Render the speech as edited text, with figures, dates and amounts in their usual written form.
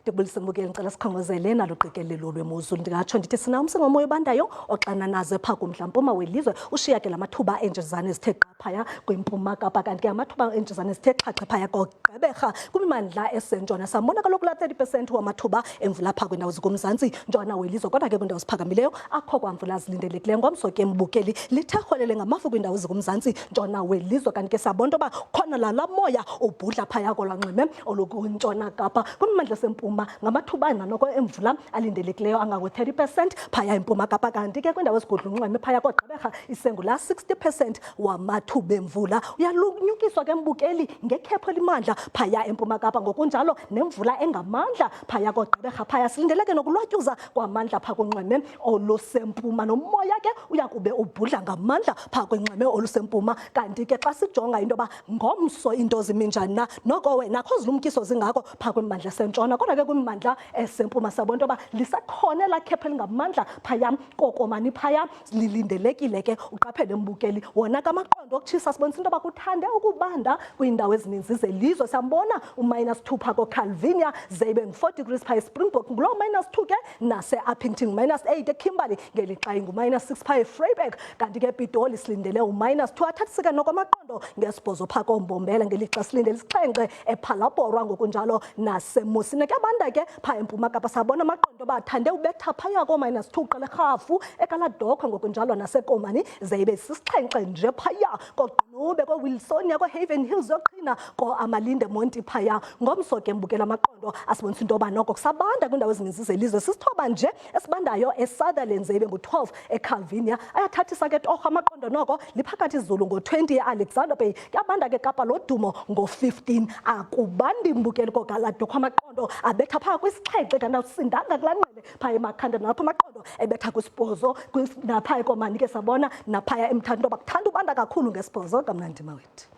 ndibulise mbukeli ngicela sikhongozele nalo qikelelo lwemozulu ndingatsho ndithi sinomse ngomoya obandayo oxananaze phaa kumntla-mpuma welizwe ushiya ke la mathuba enjezane ezithe qaphaya kwimpuma Kapa kanti ke amathuba enjezane ezithe xhaxhe phaya koGqeberha kwimimandla esentshona sambona kaloku la 30% wamathuba emvula phaa kwiindawo zikumzantsi ntshona welizwe kodwa ke kwiindawo ziphakamileyo akho kwamvula zilindelekileyo ngomso ke mbukeli lithe rholele ngamafu kwiindawo zikumzantsi ntshona welizwe kanti ke sabona into yoba khona lala moya ubhudla phaya kolwanxime olukuntshona Kapa kwimimandla sempuma ngamathuba nanoko emvula alindelekileyo angango-30% phaya empuma Kapa kanti ke kwindawo ezigudla unxweme phaya koGqeberha isengula 60% wamathuba emvula uyalunyukiswa ke mbukeli ngekhepho elimandla phaya empuma Kapa ngokunjalo nemvula engamandla phaya koGqeberha phaya silindeleke nokulwatyuza kwamandla phaa kunxweme olusempuma nomoya ke uyakube ubhudla ngamandla phaa kunxweme olusempuma kanti ke xa sijonga into yoba ngomso into ziminjani na noko wena kho zilumkiso zingako phaa kwimimandla esentshona kodwa ke kwimimandla esempuma sabona into yoba lisekhona elaa khepho elingamandla phaya kokomani phaya lilindelekile ke uqaphele mbukeli wona ke amaqondo okutshisa sibonisa into yoba kuthande ukubanda kwiindawo ezininzi zelizwe sambona u-2 phaa koCalvinia zeibe ngu-4 degrees phaya eSpringbok nguloo -2 ke nase-Uppington -8 eKimberley ngelixa ingu-6 phaya eVryburg kanti ke ePitoli silindele u-2 athathiseke noko amaqondo ngesibhozo phaa koMbombela ngelixa silindele 7 ePhalaborwa ngokunjalo naseMosini kuyabanda ke phaa empuma Kapa sabona amaqondo bathande ubetha phaya ko-2 uqala erhafu ekaladokho ngokunjalo nasekomani zeibe 7 nje phaya koGqunube koWilsonia koHaven Hills yoqhina ko-Amalinde Monti phaya ngomso ke mbukela amaqondo asibonisa into yoba noko kusabanda kwiindawo ezininzi zelizwe sisithoba nje esibandayo eSutherland zeibe ngu-12 eCalvinia ayathathisa ke torho amaqondo noko liphakathi izulu ngo-20 eAlexander Bay kuyabanda ke Kapa lodumo ngo-15 akubandi mbukeli kogaladokho amaqondo abetha phaa kwisixhexe kanti awusindanga kulaa nqele phaya emakhanda nalapho amaqondo ebetha kwisibhozo naphaya ekomani ke sabona naphaya emthatha into yoba kuthanda ubanda kakhulu ngesibhozo kamnandima wethu.